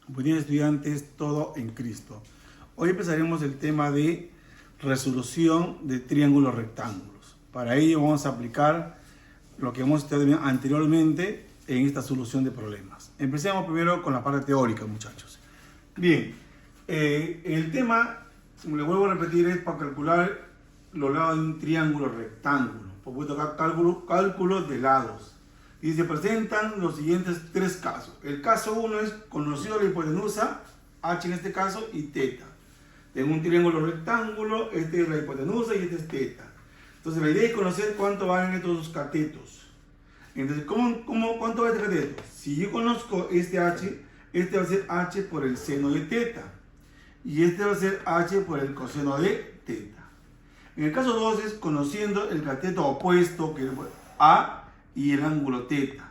Buenos estudiantes, todo en Cristo. Hoy empezaremos el tema de resolución de triángulos rectángulos. Para ello vamos a aplicar lo que hemos estudiado anteriormente en esta solución de problemas. Empecemos primero con la parte teórica, muchachos. Bien, el tema, como les vuelvo a repetir, es para calcular los lados de un triángulo rectángulo. Por supuesto, acá cálculos de lados. Y se presentan los siguientes tres casos. El caso 1 es conocido la hipotenusa, h en este caso, y teta. Tengo un triángulo rectángulo, este es la hipotenusa y este es teta. Entonces la idea es conocer cuánto valen estos dos catetos. Entonces, ¿cuánto vale este cateto? Si yo conozco este h, este va a ser h por el seno de teta. Y este va a ser h por el coseno de teta. En el caso 2 es conociendo el cateto opuesto, que es a, y el ángulo teta.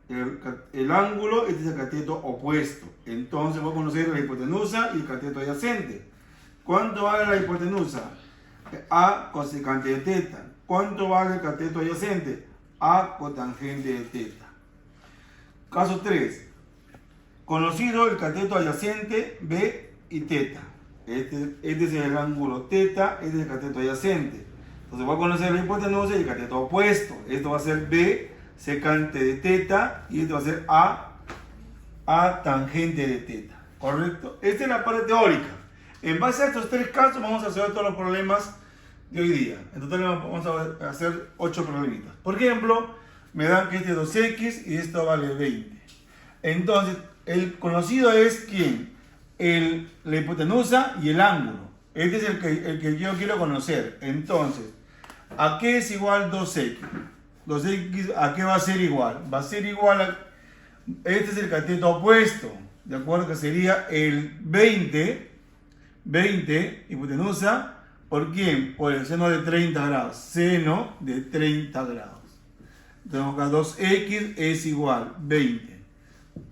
El ángulo este es el cateto opuesto. Entonces voy a conocer la hipotenusa y el cateto adyacente. ¿Cuánto vale la hipotenusa? A cosecante de teta. ¿Cuánto vale el cateto adyacente? A cotangente de teta. Caso 3. Conocido el cateto adyacente, B y teta. Este es el ángulo teta, este es el cateto adyacente. Entonces voy a conocer la hipotenusa y el cateto opuesto. Esto va a ser B secante de teta y esto va a ser A tangente de teta. ¿Correcto? Esta es la parte teórica. En base a estos tres casos vamos a hacer todos los problemas de hoy día. En total vamos a hacer 8 problemitas. Por ejemplo, me dan que este es 2x y esto vale 20. Entonces, el conocido es ¿quién? La hipotenusa y el ángulo. Este es el que yo quiero conocer. Entonces, ¿a qué es igual 2x? 2x, ¿a qué va a ser igual? Va a ser igual a... Este es el cateto opuesto, ¿de acuerdo? Que sería el 20 hipotenusa, ¿por quién? Por el seno de 30 grados. Seno de 30 grados. Tengo acá 2x es igual 20.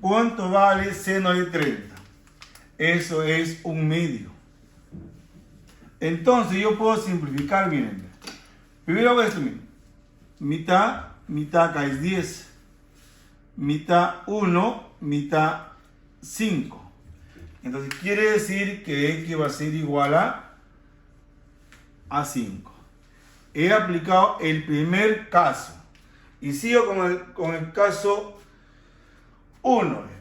¿Cuánto vale seno de 30? Eso es un medio. Entonces yo puedo simplificar, miren. Primero hago esto, miren. Mitad acá es 10. Mitad 1, mitad 5. Entonces quiere decir que x va a ser igual a 5. He aplicado el primer caso. Y sigo con el caso 1.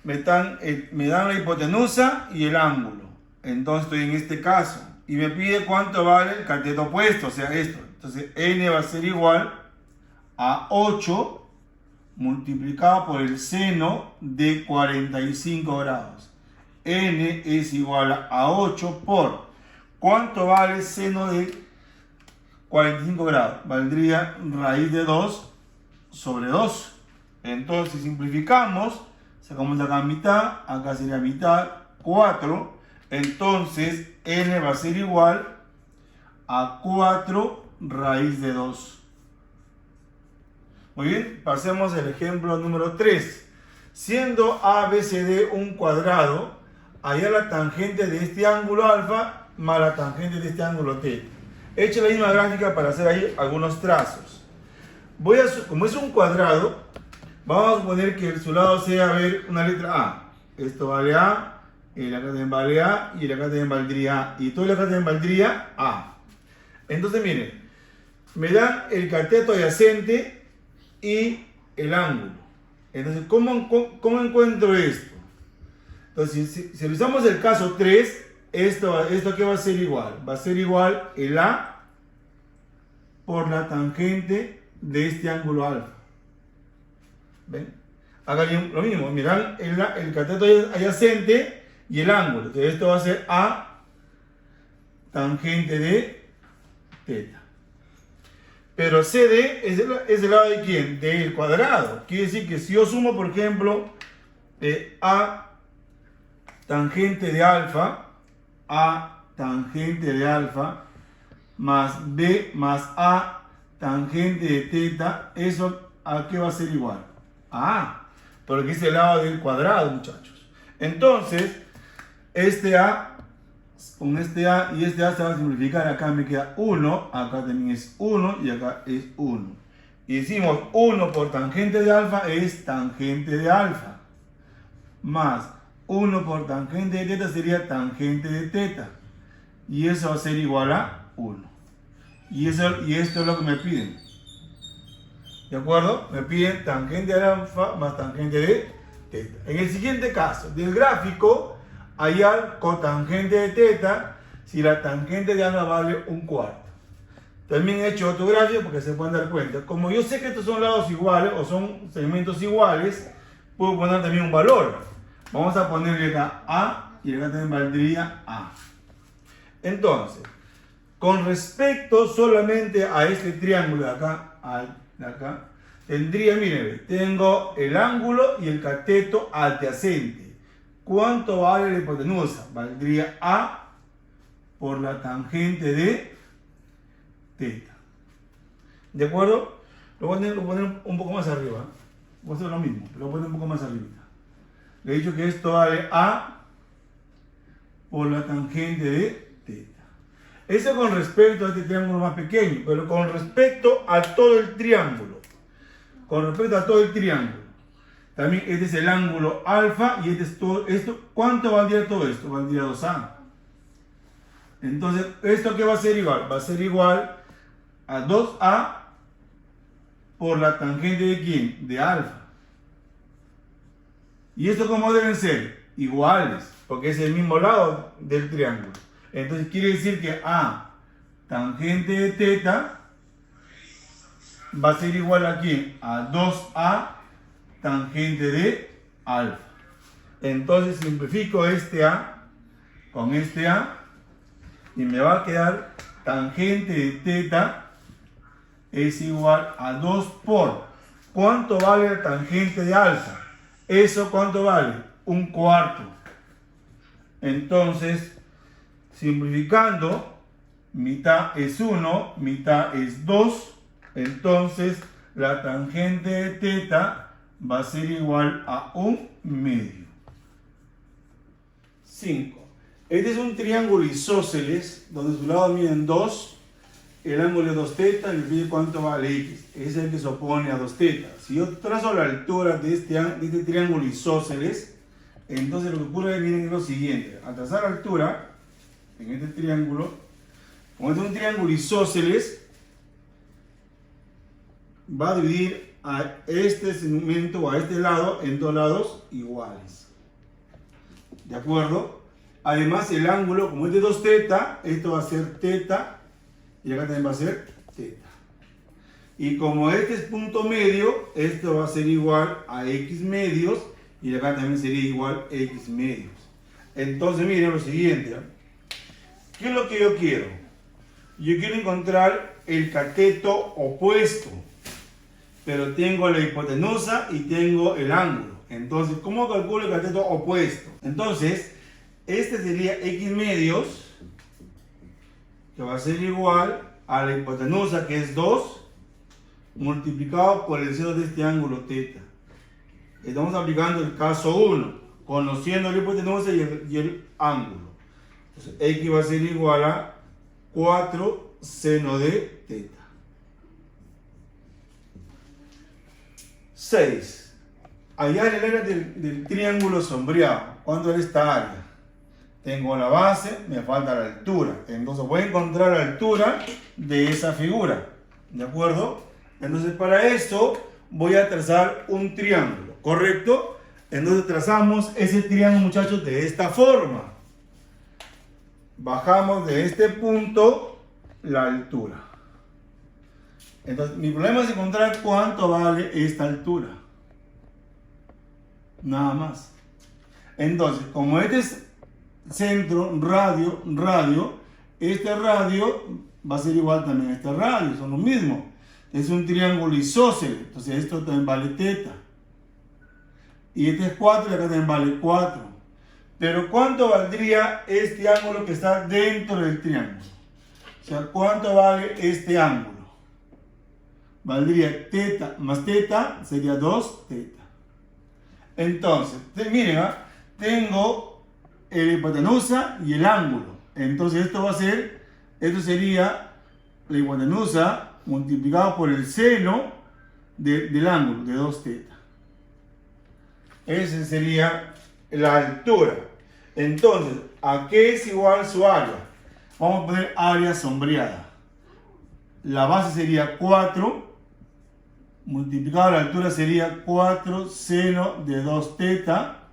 Me dan la hipotenusa y el ángulo. Entonces estoy en este caso. Y me pide cuánto vale el cateto opuesto, o sea, esto. Entonces n va a ser igual a 8 multiplicado por el seno de 45 grados. N es igual a 8 por ¿cuánto vale seno de 45 grados? Valdría raíz de 2 sobre 2. Entonces simplificamos, sacamos acá acá sería mitad 4. Entonces n va a ser igual a 4 raíz de 2. Muy bien, pasemos al ejemplo número 3. Siendo ABCD un cuadrado, hallar la tangente de este ángulo alfa más la tangente de este ángulo teta. He hecho la misma gráfica para hacer ahí algunos trazos. Como es un cuadrado, vamos a suponer que su lado sea, una letra A. Esto vale A, y acá también vale A, y acá también valdría A, y todo acá también valdría A. Entonces miren, me dan el cateto adyacente y el ángulo. Entonces, ¿cómo encuentro esto? Entonces, si usamos el caso 3, esto ¿qué va a ser igual? Va a ser igual el A por la tangente de este ángulo alfa. ¿Ven? Hagan lo mismo, miran el cateto adyacente y el ángulo. Entonces, esto va a ser A tangente de teta. Pero CD es el lado de quién? Del cuadrado. Quiere decir que si yo sumo, por ejemplo, A tangente de alfa, más B más A tangente de teta, ¿eso a qué va a ser igual? A A, porque es el lado del cuadrado, muchachos. Entonces, este A con este A y este A se va a simplificar. Acá me queda 1, acá también es 1 y acá es 1. Y decimos 1 por tangente de alfa es tangente de alfa. Más 1 por tangente de teta sería tangente de teta. Y eso va a ser igual a 1. Y esto es lo que me piden. ¿De acuerdo? Me piden tangente de alfa más tangente de teta. En el siguiente caso, del gráfico, hallar cotangente de teta si la tangente de alfa vale 1/4. También he hecho otro gráfico porque se pueden dar cuenta. Como yo sé que estos son lados iguales o son segmentos iguales, puedo poner también un valor. Vamos a ponerle acá A y acá también valdría A. Entonces, con respecto solamente a este triángulo de acá, tendría, miren, tengo el ángulo y el cateto adyacente. ¿Cuánto vale la hipotenusa? Valdría A por la tangente de teta. ¿De acuerdo? Lo voy a poner un poco más arriba. Voy a hacer lo mismo, pero lo voy a poner un poco más arriba. Le he dicho que esto vale A por la tangente de teta. Eso con respecto a este triángulo más pequeño, pero con respecto a todo el triángulo. Con respecto a todo el triángulo. También este es el ángulo alfa y este es todo esto. ¿Cuánto valdría todo esto? Valdría 2A. Entonces, ¿esto qué va a ser igual? Va a ser igual a 2A por la tangente de ¿quién? De alfa. ¿Y esto cómo deben ser? Iguales, porque es el mismo lado del triángulo. Entonces quiere decir que A tangente de teta va a ser igual a ¿quién? A 2A tangente de alfa. Entonces simplifico este A con este A y me va a quedar tangente de teta es igual a 2 por ¿cuánto vale la tangente de alfa? ¿Eso cuánto vale? 1/4. Entonces, simplificando, mitad es 1, mitad es 2. Entonces, la tangente de teta va a ser igual a 1/2. 5. Este es un triángulo isósceles, donde su lado miden 2. El ángulo es 2 teta y me pide cuánto vale x. Es el que se opone a 2 teta. Si yo trazo la altura de este triángulo isósceles, entonces lo que ocurre miren es lo siguiente. Al trazar la altura en este triángulo, como este es un triángulo isósceles, va a dividir a este segmento o a este lado en dos lados iguales. ¿De acuerdo? Además el ángulo, como es de 2 teta, esto va a ser teta y acá también va a ser teta. Y como este es punto medio, esto va a ser igual a x medios y acá también sería igual a x medios. Entonces miren lo siguiente. ¿Qué es lo que yo quiero? Yo quiero encontrar el cateto opuesto, pero tengo la hipotenusa y tengo el ángulo. Entonces, ¿cómo calculo el cateto opuesto? Entonces, este sería x medios, que va a ser igual a la hipotenusa, que es 2, multiplicado por el seno de este ángulo teta. Estamos aplicando el caso 1, conociendo la hipotenusa y el ángulo. Entonces, x va a ser igual a 4 seno de teta. 6. Hallar el área del triángulo sombreado. ¿Cuánto es esta área? Tengo la base, me falta la altura. Entonces voy a encontrar la altura de esa figura. ¿De acuerdo? Entonces para esto voy a trazar un triángulo. ¿Correcto? Entonces trazamos ese triángulo, muchachos, de esta forma. Bajamos de este punto la altura. Entonces mi problema es encontrar cuánto vale esta altura. Nada más. Entonces, como este es centro, radio, este radio va a ser igual también a este radio, son lo mismo. Es un triángulo isósceles, entonces esto también vale teta. Y este es 4 y acá también vale 4. Pero ¿cuánto valdría este ángulo que está dentro del triángulo? O sea, ¿cuánto vale este ángulo? Valdría teta más teta, sería 2 teta. Entonces, miren, tengo la hipotenusa y el ángulo. Entonces esto sería la hipotenusa multiplicado por el seno del ángulo de 2 teta. Ese sería la altura. Entonces, ¿a qué es igual su área? Vamos a poner área sombreada. La base sería 4, multiplicado la altura sería 4 seno de 2 teta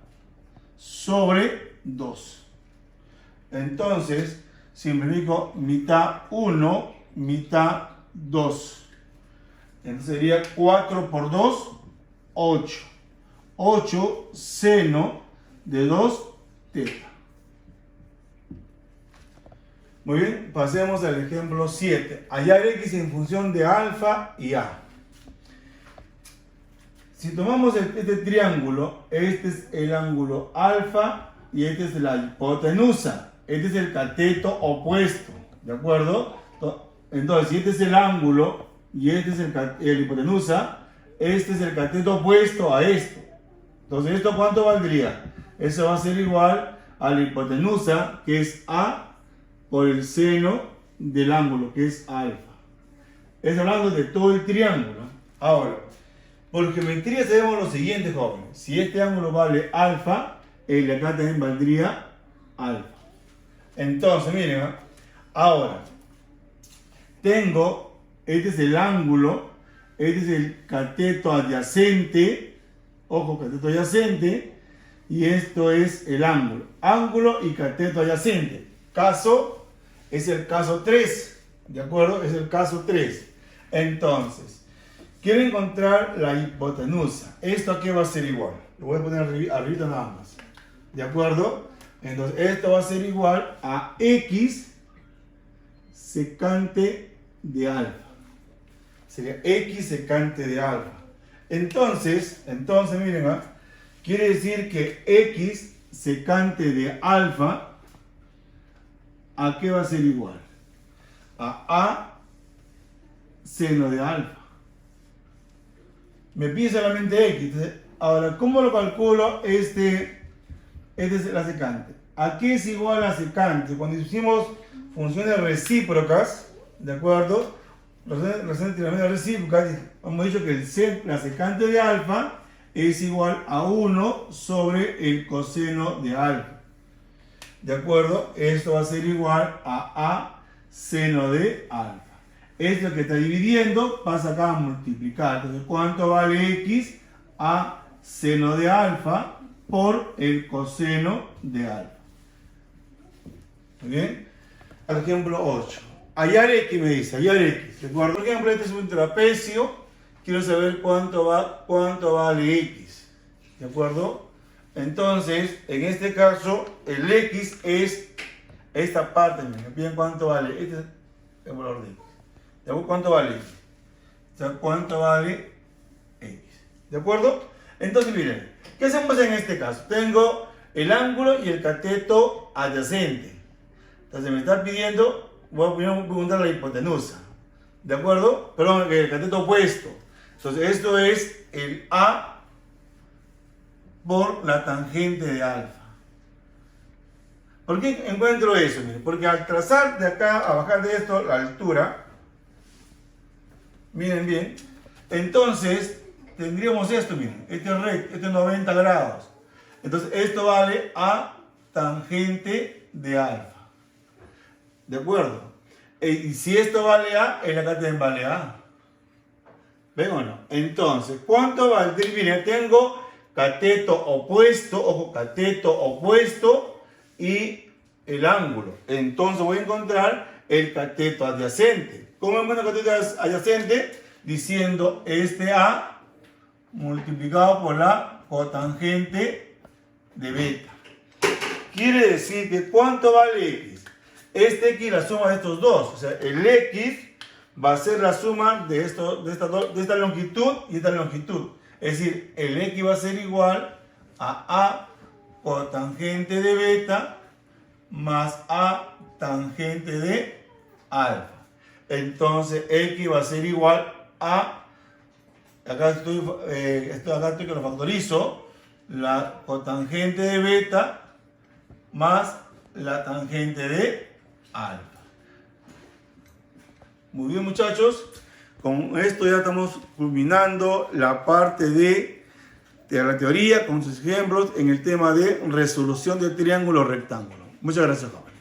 sobre 2. Entonces, simplifico mitad 1, mitad 2. Entonces sería 4 por 2, 8. 8 seno de 2 teta. Muy bien, pasemos al ejemplo 7. Hallar x en función de alfa y a. Si tomamos este triángulo, este es el ángulo alfa y este es la hipotenusa. Este es el cateto opuesto, ¿de acuerdo? Entonces, si este es el ángulo y este es el hipotenusa, este es el cateto opuesto a esto. Entonces, ¿esto cuánto valdría? Eso va a ser igual a la hipotenusa, que es a por el seno del ángulo, que es alfa. Es hablando de todo el triángulo. Ahora, por geometría sabemos lo siguiente, jóvenes. Si este ángulo vale alfa, el de acá también valdría alfa. Entonces, miren, ahora, tengo, este es el ángulo, este es el cateto adyacente, ojo, cateto adyacente, y esto es el ángulo. Ángulo y cateto adyacente. Caso es el caso 3, ¿de acuerdo? Es el caso 3. Entonces, quiero encontrar la hipotenusa. ¿Esto a qué va a ser igual? Lo voy a poner arriba nada más. ¿De acuerdo? Entonces, esto va a ser igual a x secante de alfa. Sería x secante de alfa. Entonces miren, quiere decir que x secante de alfa, ¿a qué va a ser igual? A seno de alfa. Me pide solamente x. Entonces, ahora, ¿cómo lo calculo? Este es la secante. ¿A qué es igual la secante? Cuando hicimos funciones recíprocas, ¿de acuerdo? Relaciones trigonométricas recíprocas, hemos dicho que la secante de alfa es igual a 1 sobre el coseno de alfa. ¿De acuerdo? Esto va a ser igual a seno de alfa. Esto que está dividiendo pasa acá a multiplicar. Entonces, ¿cuánto vale x? A seno de alfa por el coseno de alfa. ¿Muy bien? Al ejemplo 8. Hallar x me dice, hallar x. ¿De acuerdo? Por ejemplo, este es un trapecio. Quiero saber cuánto vale x. ¿De acuerdo? Entonces, en este caso, el x es esta parte. Me piden cuánto vale. Este es el valor de x. ¿De acuerdo? ¿Cuánto vale x? O sea, ¿cuánto vale x? ¿De acuerdo? Entonces, miren, ¿qué hacemos en este caso? Tengo el ángulo y el cateto adyacente. Entonces, me está pidiendo, voy a preguntar la hipotenusa. ¿De acuerdo? Perdón, el cateto opuesto. Entonces, esto es el a por la tangente de alfa. ¿Por qué encuentro eso? Miren, porque al trazar de acá a bajar de esto la altura, miren bien, entonces tendríamos esto, miren, este es recto, este es 90 grados. Entonces esto vale a tangente de alfa. ¿De acuerdo? Y si esto vale a, el acá también vale a. ¿Ven o no? Entonces, ¿cuánto valdría? Miren, tengo cateto opuesto, ojo, cateto opuesto y el ángulo. Entonces voy a encontrar el cateto adyacente. ¿Cómo encuentro el cateto adyacente? Diciendo este A multiplicado por la cotangente de beta. Quiere decir que ¿cuánto vale x? Este x la suma de estos dos. O sea, el x va a ser la suma de esta longitud y esta longitud. Es decir, el x va a ser igual a cotangente de beta más a tangente de alfa. Entonces, x va a ser igual a, acá estoy que lo factorizo, la cotangente de beta más la tangente de alfa. Muy bien, muchachos. Con esto ya estamos culminando la parte de la teoría con sus ejemplos en el tema de resolución de triángulo rectángulo. Muchas gracias, joven.